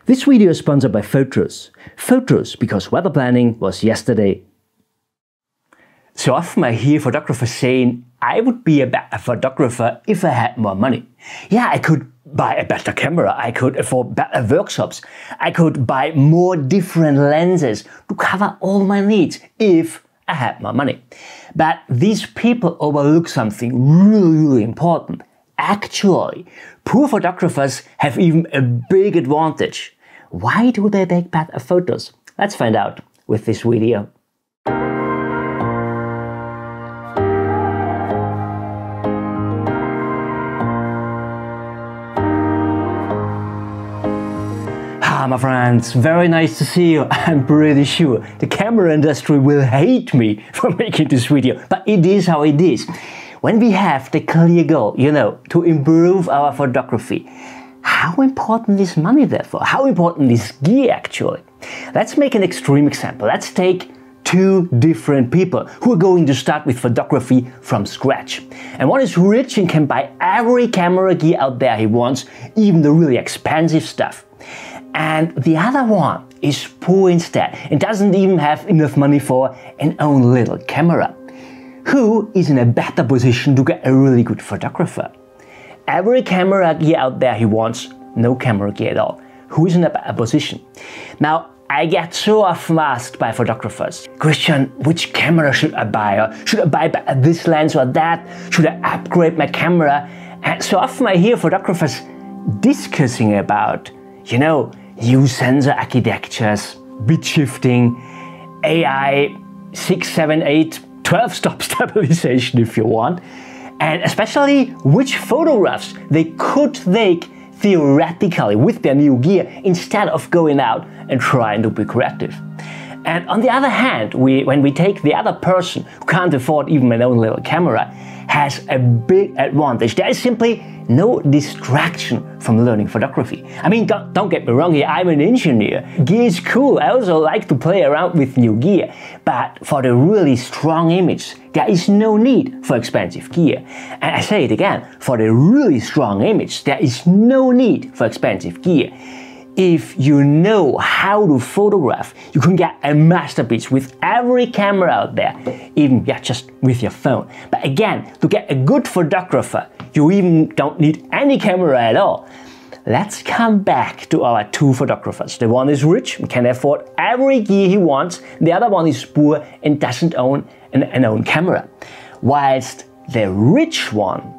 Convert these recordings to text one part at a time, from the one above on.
This video is sponsored by Photros. Photros, because weather planning was yesterday. So often I hear photographers saying, I would be a better photographer if I had more money. Yeah, I could buy a better camera, I could afford better workshops, I could buy more different lenses to cover all my needs if I had more money. But these people overlook something really important. Actually, poor photographers have even a big advantage. Why do they take better photos? Let's find out with this video. My friends, very nice to see you. I'm pretty sure the camera industry will hate me for making this video, but it is how it is. When we have the clear goal, to improve our photography, how important is money therefore? How important is gear actually? Let's make an extreme example. Let's take two different people who are going to start with photography from scratch. And one is rich and can buy every camera gear out there he wants, even the really expensive stuff. And the other one is poor instead and doesn't even have enough money for an own little camera. Who is in a better position to get a really good photographer? Every camera gear out there he wants, no camera gear at all. Who is in a better position? Now, I get so often asked by photographers, Christian, which camera should I buy? Or should I buy this lens or that? Should I upgrade my camera? And so often I hear photographers discussing about, new sensor architectures, bit shifting, AI 6, 7, 8, 12 stop stabilization if you want, and especially which photographs they could take theoretically with their new gear instead of going out and trying to be creative. And on the other hand, when we take the other person who can't afford even an own little camera, has a big advantage. There is simply no distraction from learning photography. I mean, don't get me wrong here, I'm an engineer. Gear is cool, I also like to play around with new gear. But for the really strong image, there is no need for expensive gear. And I say it again, for the really strong image, there is no need for expensive gear. If you know how to photograph, you can get a masterpiece with every camera out there, even just with your phone. But again, to get a good photographer, you even don't need any camera at all. Let's come back to our two photographers. The one is rich and can afford every gear he wants. The other one is poor and doesn't own an own camera. Whilst the rich one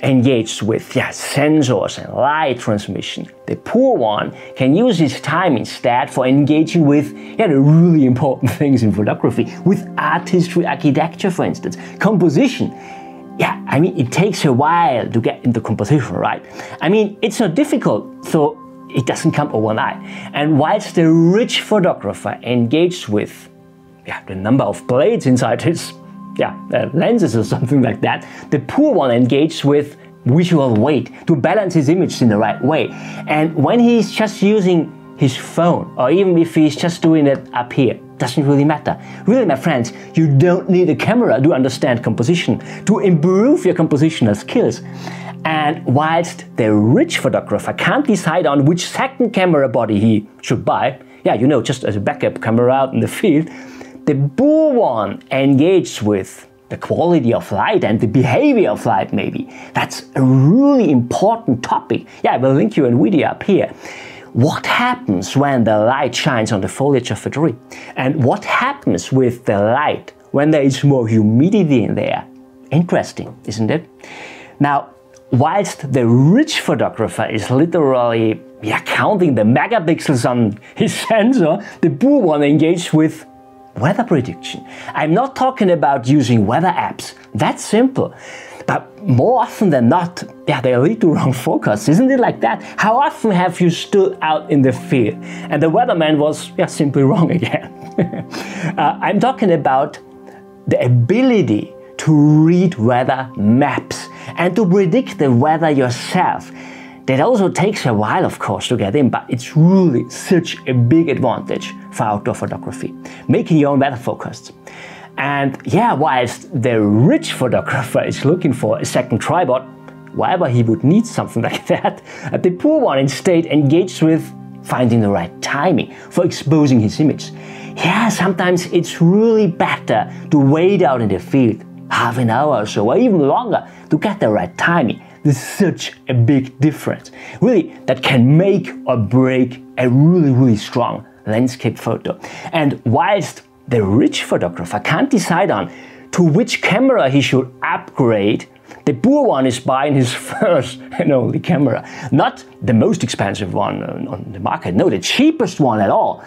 engaged with sensors and light transmission, the poor one can use his time instead for engaging with the really important things in photography, with art history, architecture for instance, composition. I mean, it takes a while to get into composition, right? I mean, it's not difficult, so it doesn't come overnight. And whilst the rich photographer engaged with the number of blades inside his lenses or something like that, the poor one engaged with visual weight to balance his image in the right way. And when he's just using his phone, or even if he's just doing it up here, doesn't really matter. Really, my friends, you don't need a camera to understand composition, to improve your compositional skills. And whilst the rich photographer can't decide on which second camera body he should buy, just as a backup camera out in the field, the poor one engaged with the quality of light and the behavior of light maybe. That's a really important topic. I will link you a video up here. What happens when the light shines on the foliage of a tree? And what happens with the light when there is more humidity in there? Interesting, isn't it? Now, whilst the rich photographer is literally counting the megapixels on his sensor, the poor one engaged with weather prediction. I'm not talking about using weather apps. That's simple. But more often than not, they lead to wrong forecasts. Isn't it like that? How often have you stood out in the field and the weatherman was simply wrong again? I'm talking about the ability to read weather maps and to predict the weather yourself. That also takes a while, of course, to get in, but it's really such a big advantage for outdoor photography, making your own weather forecasts. And whilst the rich photographer is looking for a second tripod, wherever he would need something like that, the poor one instead engaged with finding the right timing for exposing his image. Yeah, sometimes it's really better to wait out in the field half an hour or so, or even longer, to get the right timing. There's such a big difference. Really, that can make or break a really strong landscape photo. And whilst the rich photographer can't decide on to which camera he should upgrade, the poor one is buying his first and only camera. Not the most expensive one on the market, no, the cheapest one at all.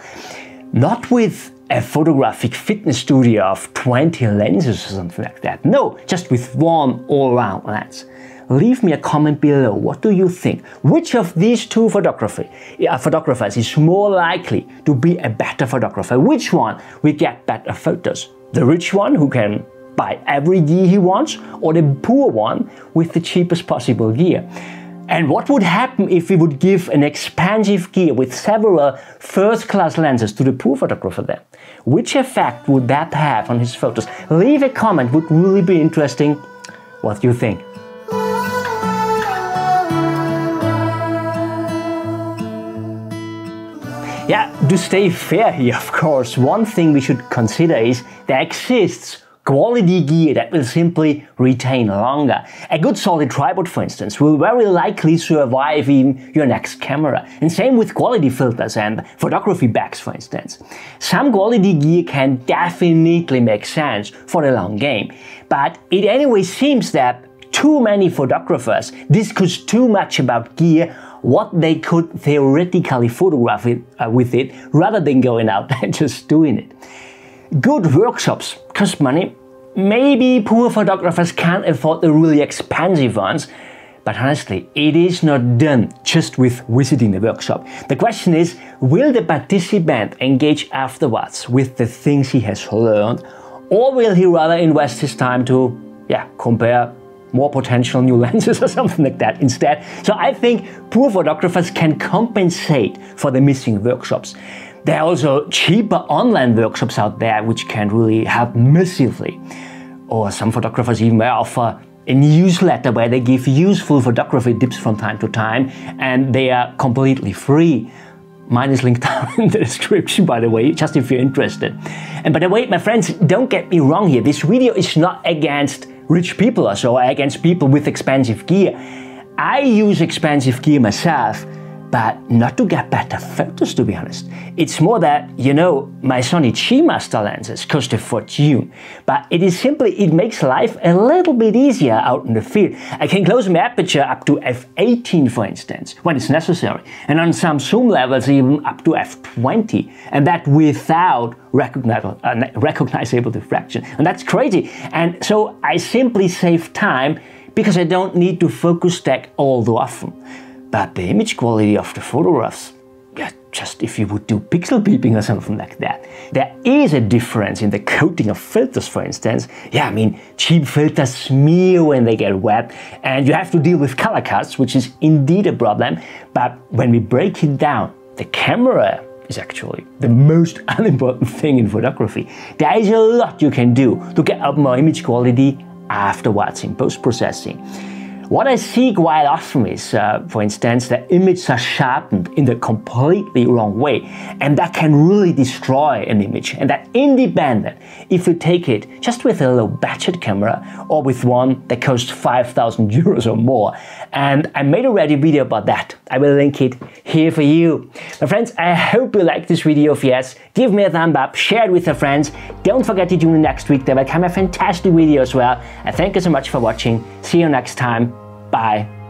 Not with a photographic fitness studio of 20 lenses or something like that. No, just with one all-round lens. Leave me a comment below. What do you think? Which of these two photographers is more likely to be a better photographer? Which one will get better photos? The rich one who can buy every gear he wants, or the poor one with the cheapest possible gear? And what would happen if we would give an expensive gear with several first-class lenses to the poor photographer then? Which effect would that have on his photos? Leave a comment, would really be interesting. What do you think? Yeah, to stay fair here, of course, one thing we should consider is there exists quality gear that will simply retain longer. A good solid tripod, for instance, will very likely survive even your next camera. And same with quality filters and photography bags, for instance. Some quality gear can definitely make sense for the long game, but it anyway seems that too many photographers discuss too much about gear, what they could theoretically photograph with it, rather than going out and just doing it. Good workshops cost money. Maybe poor photographers can't afford the really expensive ones, but honestly, it is not done just with visiting the workshop. The question is, will the participant engage afterwards with the things he has learned, or will he rather invest his time to, compare more potential new lenses or something like that instead? So I think poor photographers can compensate for the missing workshops. There are also cheaper online workshops out there which can really help massively. Or some photographers even offer a newsletter where they give useful photography tips from time to time, and they are completely free. Mine is linked down in the description, by the way, just if you're interested. And by the way, my friends, don't get me wrong here. This video is not against rich people or so, against people with expensive gear. I use expensive gear myself, but not to get better photos, to be honest. It's more that, my Sony G Master lenses cost a fortune, but it makes life a little bit easier out in the field. I can close my aperture up to f/18, for instance, when it's necessary, and on some zoom levels even up to f/20, and that without recognizable diffraction. And that's crazy. And so I simply save time because I don't need to focus stack all too often. But the image quality of the photographs, just if you would do pixel peeping or something like that. There is a difference in the coating of filters, for instance. Cheap filters smear when they get wet, and you have to deal with color cuts, which is indeed a problem. But when we break it down, the camera is actually the most unimportant thing in photography. There is a lot you can do to get up more image quality afterwards in post-processing. What I see quite often is, for instance, the images are sharpened in the completely wrong way, and that can really destroy an image. And that independent if you take it just with a low budget camera or with one that costs 5,000 euros or more. And I made already a video about that. I will link it here for you. My friends, I hope you liked this video. If yes, give me a thumb up, share it with your friends. Don't forget to tune in next week. There will come a fantastic video as well. I thank you so much for watching. See you next time. Bye.